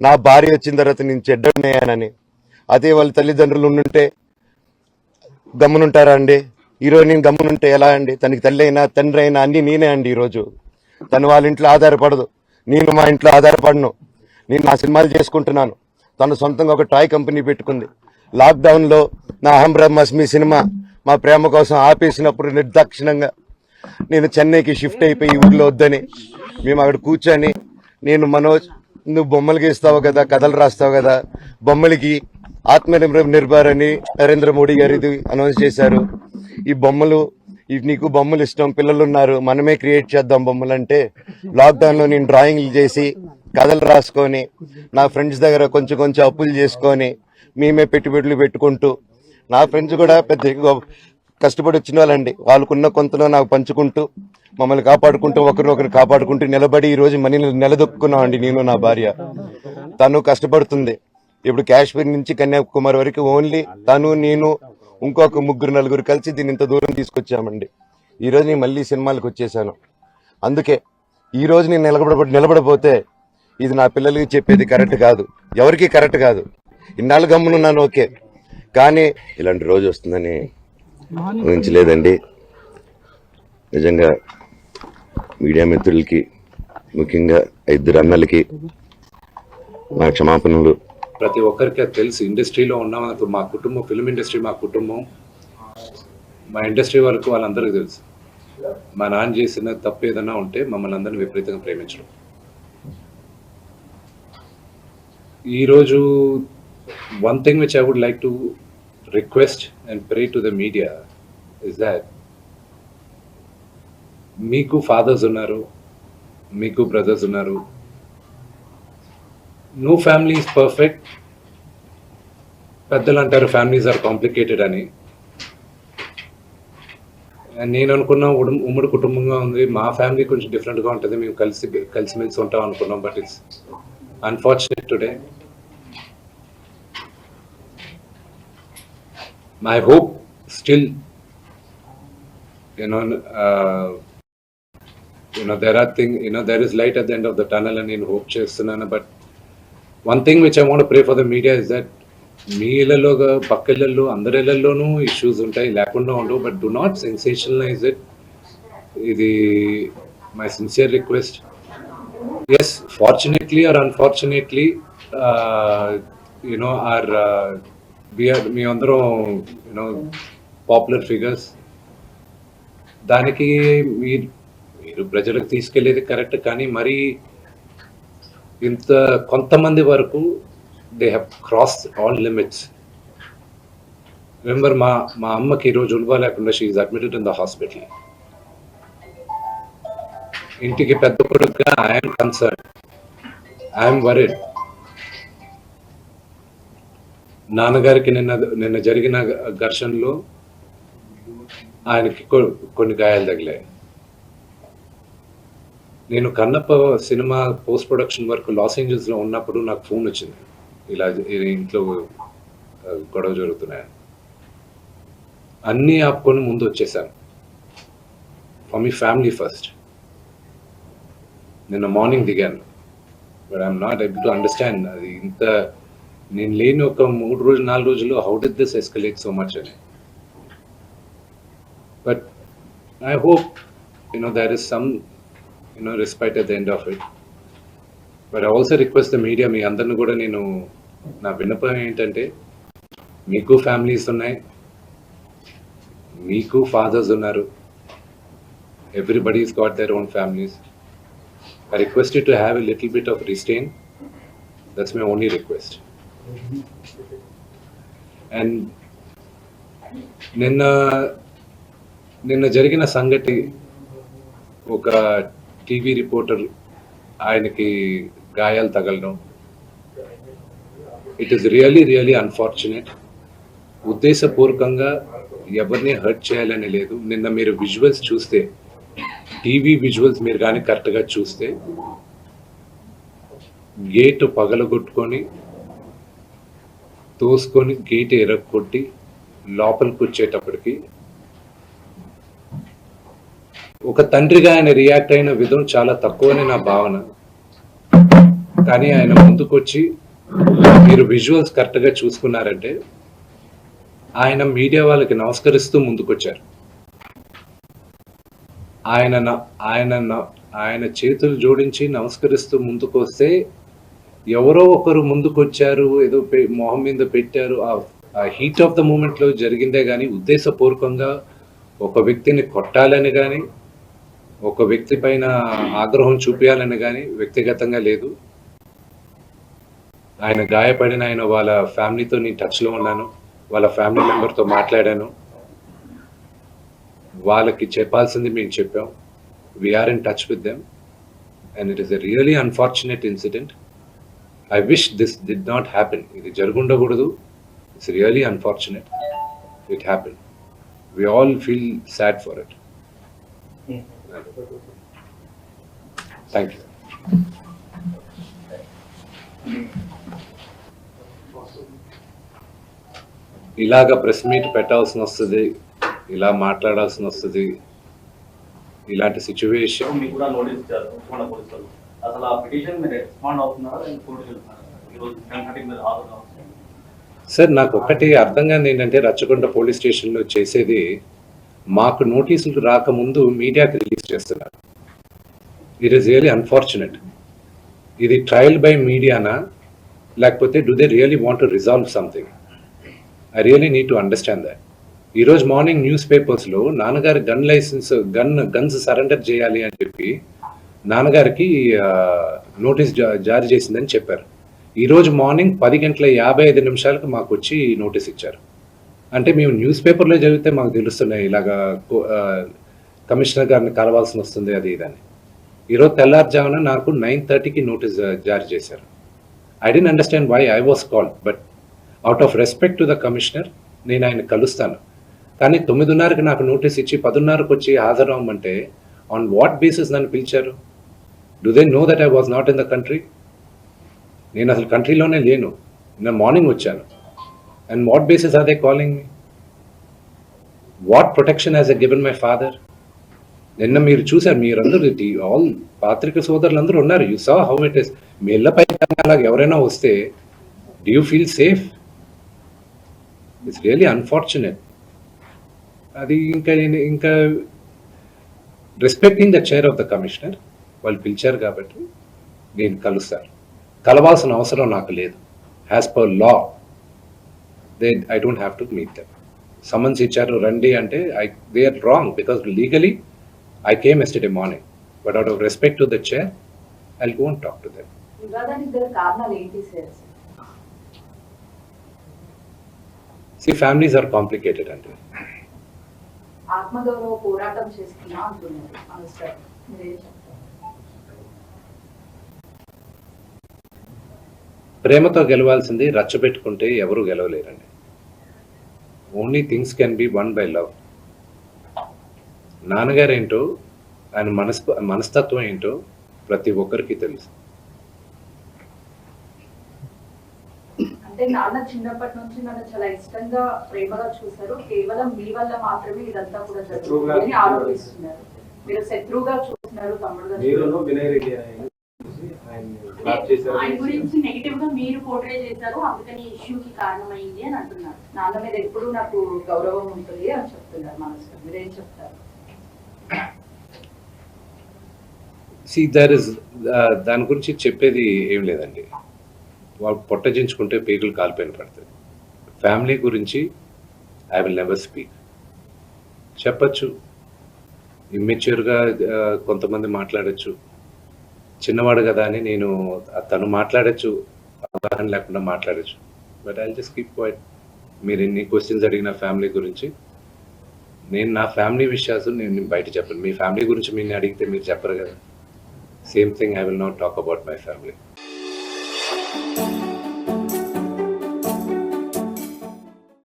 నా భార్య వచ్చిన తర్వాత నేను చెడ్డనయ్యానని. అదే వాళ్ళ తల్లిదండ్రులు ఉండుంటే గమ్మునుంటారా అండి? ఈరోజు నేను గమ్మునుంటే ఎలా అండి? తనకి తల్లి అయినా తండ్రి అయినా అన్ని నేనే అండి. ఈరోజు తను వాళ్ళ ఇంట్లో ఆధారపడదు, నేను మా ఇంట్లో ఆధారపడను. నేను నా సినిమాలు చేసుకుంటున్నాను. తను సొంతంగా ఒక టాయ్ కంపెనీ పెట్టుకుంది. లాక్డౌన్లో నా అహం బ్రహ్మాస్మి సినిమా మా ప్రేమ కోసం ఆపేసినప్పుడు నిర్దాక్షిణంగా నేను చెన్నైకి షిఫ్ట్ అయిపోయి ఊళ్ళో వద్దని మేము అక్కడ కూర్చొని, నేను మనోజ్ నువ్వు బొమ్మలు గీస్తావు కదా, కథలు రాస్తావు కదా, బొమ్మలకి ఆత్మనిర్భర్ అని నరేంద్ర మోడీ గారు ఇది అనౌన్స్ చేశారు. ఈ బొమ్మలు నీకు బొమ్మలు ఇష్టం, పిల్లలు ఉన్నారు, మనమే క్రియేట్ చేద్దాం బొమ్మలు అంటే లాక్డౌన్లో నేను డ్రాయింగ్లు చేసి కథలు రాసుకొని నా ఫ్రెండ్స్ దగ్గర కొంచెం కొంచెం అప్పులు చేసుకొని మేమే పెట్టుబడులు పెట్టుకుంటూ, నా ఫ్రెండ్స్ కూడా పెద్ద కష్టపడి వచ్చిన వాళ్ళండి. వాళ్ళకున్న కొంతలో నాకు పంచుకుంటూ మమ్మల్ని కాపాడుకుంటూ ఒకరినొకరు కాపాడుకుంటూ నిలబడి ఈరోజు మనీని నిలదొక్కున్నామండి. నేను నా భార్య, తను కష్టపడుతుంది. ఇప్పుడు కాశ్మీర్ నుంచి కన్యాకుమారి వరకు ఓన్లీ తను నేను ఇంకొక 3-4 కలిసి దీన్ని ఇంత దూరం తీసుకొచ్చామండి. ఈరోజు నేను మళ్ళీ సినిమాలకు వచ్చేసాను. అందుకే ఈరోజు నేను నిలబడపోతే ఇది నా పిల్లలకి చెప్పేది కరెక్ట్ కాదు, ఎవరికి కరెక్ట్ కాదు. ఇన్నాళ్ళు గమ్మునున్నాను ఓకే, కానీ ఇలాంటి రోజు వస్తుందని ఊహించలేదండి. నిజంగా మీడియా మిత్రులకి, ముఖ్యంగా 2 అన్నలకి నా క్షమాపణలు. ప్రతి ఒక్కరికి అది తెలుసు. ఇండస్ట్రీలో ఉన్నాం, మా కుటుంబం, ఫిల్మ్ ఇండస్ట్రీ మా కుటుంబం, మా ఇండస్ట్రీ వరకు వాళ్ళందరికీ తెలుసు. మా నాన్న చేసిన తప్పు ఏదైనా ఉంటే మమ్మల్ని అందరినీ విపరీతంగా ప్రేమించడం. ఈరోజు one thing which I would like to request and pray to the media is that మీకు ఫాదర్స్ ఉన్నారు, మీకు బ్రదర్స్ ఉన్నారు. No family is perfect. పెద్దలు అంటారు ఫ్యామిలీస్ ఆర్ కాంప్లికేటెడ్ అని. నేను అనుకున్నా ఉమ్మడి కుటుంబంగా ఉంది, మా ఫ్యామిలీ కొంచెం డిఫరెంట్గా ఉంటుంది, మేము కలిసిమెలిసి ఉంటాం అనుకున్నాం. But it's unfortunate today. My hope still, there are things, there is light at the end of the tunnel and in hope చేస్తున్నాను. But one thing which I want to pray for the media is that మీ ఇళ్లలో పక్క ఇళ్లలో అందరి ఇళ్లలోనూ issues ఉంటాయి, లేకుండా ఉండవు. But do not sensationalise it. ఇది my sincere request. Yes, fortunately or unfortunately మీ అందరం పాపులర్ ఫిగర్స్. దానికి మీరు ప్రజలకు తీసుకెళ్లేది కరెక్ట్, కానీ మరి ఇంత కొంతమంది వరకు they have crossed all limits. Remember, మా అమ్మకి ఈరోజు ఉల్వా లేకుండా she is admitted in the hospital. ఇంటికి పెద్ద కొడుకుగా ఐఎమ్ కన్సర్న్, ఐఎమ్ వరీడ్. నాన్నగారికి నిన్న జరిగిన ఘర్షణలో ఆయనకి కొన్ని గాయాలు తగిలాయి. నేను కన్నప్ప సినిమా పోస్ట్ ప్రొడక్షన్ వరకు లాస్ ఏంజల్స్లో ఉన్నప్పుడు నాకు ఫోన్ వచ్చింది, ఇలా ఇంట్లో గొడవ జరుగుతున్నాయని. అన్నీ ఆపుకొని ముందు వచ్చేసాను. For me family first. నిన్న మార్నింగ్ దిగాను. But I'm not able to understand అది ఇంత నేను లేని ఒక 3-4 రోజులు how did this escalate so much అని. But I hope there is some respite at the end of it. But I also request the media, మీ అందరిని కూడా నేను నా విన్నపం ఏంటంటే, మీకు ఫ్యామిలీస్ ఉన్నాయి, మీకు ఫాదర్స్ ఉన్నారు, everybody's got their own families. I request you to have a little bit of restraint. That's my only request. And నిన్న జరిగిన సంగతి, ఒక టీవీ రిపోర్టర్ ఆయనకి గాయాలు తగలడం, ఇట్ ఈస్ రియలీ అన్ఫార్చునేట్. ఉద్దేశపూర్వకంగా ఎవరిని హర్ట్ చేయాలని లేదు. నిన్న మీరు విజువల్స్ చూస్తే, టీవీ విజువల్స్ మీరు కానీ కరెక్ట్గా చూస్తే, గేటు పగలగొట్టుకొని తోసుకొని గేటు ఎరగొట్టి లోపలికి వచ్చేటప్పటికి ఒక తండ్రిగా ఆయన రియాక్ట్ అయిన విధం చాలా తక్కువని నా భావన. కానీ ఆయన ముందుకొచ్చి మీరు విజువల్స్ కరెక్ట్గా చూసుకున్నారంటే ఆయన మీడియా వాళ్ళకి నమస్కరిస్తూ ముందుకొచ్చారు. ఆయన చేతులు జోడించి నమస్కరిస్తూ ముందుకు వస్తే ఎవరో ఒకరు ముందుకొచ్చారు, ఏదో మొహం మీద పెట్టారు, ఆ హీట్ ఆఫ్ ద మూమెంట్లో జరిగిందే కానీ ఉద్దేశపూర్వకంగా ఒక వ్యక్తిని కొట్టాలని కానీ ఒక వ్యక్తి పైన ఆగ్రహం చూపించాలని కానీ వ్యక్తిగతంగా లేదు. ఆయన గాయపడిన ఆయన వాళ్ళ ఫ్యామిలీతో నేను టచ్లో ఉన్నాను, వాళ్ళ ఫ్యామిలీ మెంబర్తో మాట్లాడాను, వాళ్ళకి చెప్పాల్సింది మేము చెప్పాం. We're in touch with them and it is a really unfortunate incident. I wish this did not happen. ఇది జరుగుండకూడదు. It's really unfortunate. It happen. We all feel sad for it. Thank you. ఇలాగ press meet పెట్టాల్సిన వస్తుంది, ఇలా మాట్లాడాల్సిన వస్తుంది. ఇలాంటి situation మీకు కూడా నోటీస్ ఇచ్చారు ఉస్మానియా పోలీసులు. అసలు ఆ పిటిషన్ మీరు రెస్పాండ్ అవుతున్నారా కోర్టుకి వెళ్తున్నారా? ఈరోజు 10:30 మీద హాజరు కావచ్చు. సార్, నాకు ఒకటి అర్థం కాదు ఏంటంటే రచ్చకొండ పోలీస్ స్టేషన్లో చేసేది మాకు నోటీసులు రాకముందు మీడియాకి రిలీజ్ చేస్తున్నారు. It is really unfortunate. ఇది ట్రయల్ బై మీడియానా లేకపోతే do they really want to resolve something? I really need to understand that. ఈరోజు మార్నింగ్ న్యూస్ పేపర్స్లో నాన్నగారి గన్స్ సరెండర్ చేయాలి అని చెప్పి నాన్నగారికి నోటీస్ జారీ చేసిందని చెప్పారు. ఈరోజు మార్నింగ్ 10:55 మాకు వచ్చి నోటీస్ ఇచ్చారు. అంటే మేము న్యూస్ పేపర్లో చదివితే మాకు తెలుస్తున్నాయి ఇలాగా కమిషనర్ గారిని కలవాల్సి వస్తుంది అది ఇదని. ఈరోజు తెల్లారుజామున నాకు 9:30కి నోటీస్ జారీ చేశారు. I didn't understand why I was called, but out of respect to the commissioner నేను ఆయన కలుస్తాను. కానీ 9:30కి నాకు నోటీస్ ఇచ్చి 10:30కి వచ్చి హాజరవ్వమంటే ఆన్ వాట్ బేసిస్ నన్ను పిలిచారు? Do they know that I was not in the country? నేను అసలు కంట్రీలోనే లేను. నేను మార్నింగ్ వచ్చాను. And what basis are they calling me? What protection has a given my father? నిన్న మీరు చూసారు, మీరందరూ ఆల్ పాత్రిక సోదరులందరూ ఉన్నారు. You saw how it is. మీ ఇళ్ళపై అలాగే ఎవరైనా వస్తే do you feel safe? It's really unfortunate. అది ఇంకా respecting the chair of the commissioner వాళ్ళు పిలిచారు కాబట్టి నేను కలవాల్సిన అవసరం నాకు లేదు. As per law I don't have to meet them. Summons ఇచ్చారు రండి అంటే they are wrong because legally I came yesterday morning, but out of respect to the chair I'll go and talk to them. వివాదానికి గల కారణాలు ఏంటి sir? See, families are complicated అంటే ఆత్మగౌరవ పోరాటం చేస్తున్నా అంటున్నారు అనవసరం. మీరేం చెప్తారు? ప్రేమతో గెలవాల్సింది రచ్చబెట్టుకుంటే ఎవరు గెలవలేరండి. Only things can be won by love. నాన్నగారు ఏంటో, ఆయన మనస్తత్వం ఏంటో ప్రతి ఒక్కరికి తెలుసు. అంటే నాన్న చిన్నప్పటి నుంచి నన్ను చాలా ఇష్టంగా ప్రేమగా చూశారు, కేవలం మీ వల్ల మాత్రమే ఇదంతా కూడా జరుగుతుందని ఆరోపిస్తున్నారు. మీరు శత్రువుగా చూస్తున్నారు తమ్ముడుగా. ఆయన గురించి నెగిటివ్ గా మీరు పోర్ట్రే చేశారు, అందుకని ఇష్యూకి కారణమైంది అని అంటున్నారు. నాన్న మీద ఎప్పుడు నాకు గౌరవం ఉంటుంది అని చెప్తున్నారు మనసు. మీరేం చెప్తారు? దాని గురించి చెప్పేది ఏం లేదండి. వాళ్ళు పొట్టజించుకుంటే పీకులు కాలిపోయిన పడుతుంది. ఫ్యామిలీ గురించి ఐ విల్ నెవర్ స్పీక్. చెప్పచ్చు, ఇమ్మెచ్యూర్గా కొంతమంది మాట్లాడచ్చు, చిన్నవాడు కదా అని నేను తను మాట్లాడచ్చు, అవగాహన లేకుండా మాట్లాడచ్చు. But I just keep quiet. మీరు ఎన్ని క్వశ్చన్స్ అడిగిన ఫ్యామిలీ గురించి, నేను నా ఫ్యామిలీ విషయాలు నేను బయట చెప్పను. మీ ఫ్యామిలీ గురించి మీరు అడిగితే మీరు చెప్పరు కదా. Same thing I will not talk about my family.